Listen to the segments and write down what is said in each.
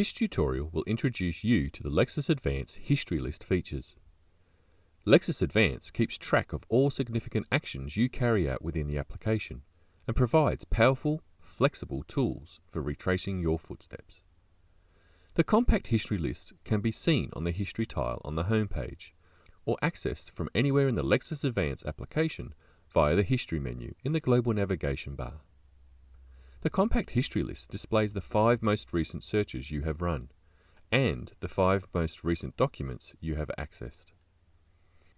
This tutorial will introduce you to the Lexis Advance history list features. Lexis Advance keeps track of all significant actions you carry out within the application and provides powerful, flexible tools for retracing your footsteps. The compact history list can be seen on the History tile on the home page or accessed from anywhere in the Lexis Advance application via the History menu in the Global Navigation bar. The compact history list displays the 5 most recent searches you have run and the 5 most recent documents you have accessed.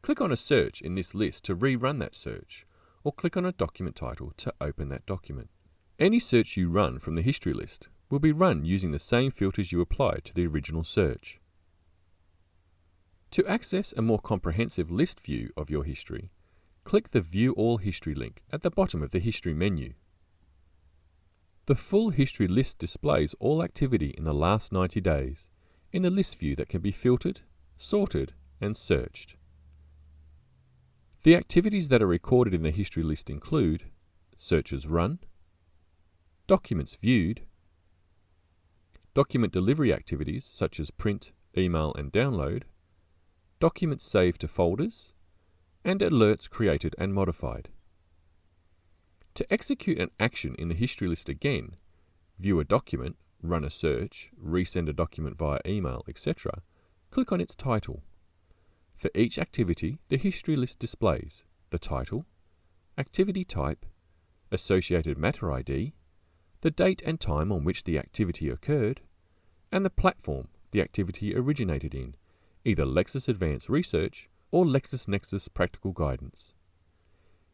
Click on a search in this list to rerun that search, or click on a document title to open that document. Any search you run from the history list will be run using the same filters you applied to the original search. To access a more comprehensive list view of your history, click the View All History link at the bottom of the History menu. The full history list displays all activity in the last 90 days in the list view that can be filtered, sorted, and searched. The activities that are recorded in the history list include searches run, documents viewed, document delivery activities such as print, email, and download, documents saved to folders, and alerts created and modified. To execute an action in the history list again, view a document, run a search, resend a document via email, etc., click on its title. For each activity, the history list displays the title, activity type, associated matter ID, the date and time on which the activity occurred, and the platform the activity originated in, either Lexis Advance Research or LexisNexis Practical Guidance.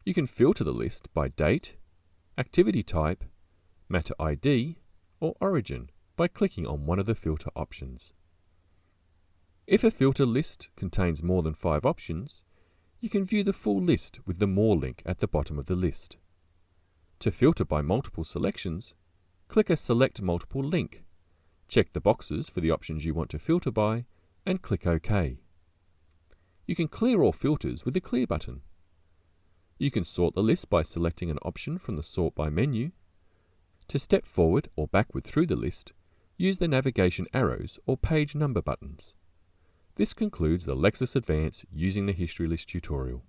You can filter the list by date, activity type, matter ID, or origin by clicking on one of the filter options. If a filter list contains more than 5 options, you can view the full list with the More link at the bottom of the list. To filter by multiple selections, click a Select Multiple link, check the boxes for the options you want to filter by, and click OK. You can clear all filters with the Clear button. You can sort the list by selecting an option from the Sort By menu. To step forward or backward through the list, use the navigation arrows or page number buttons. This concludes the Lexis Advance using the history list tutorial.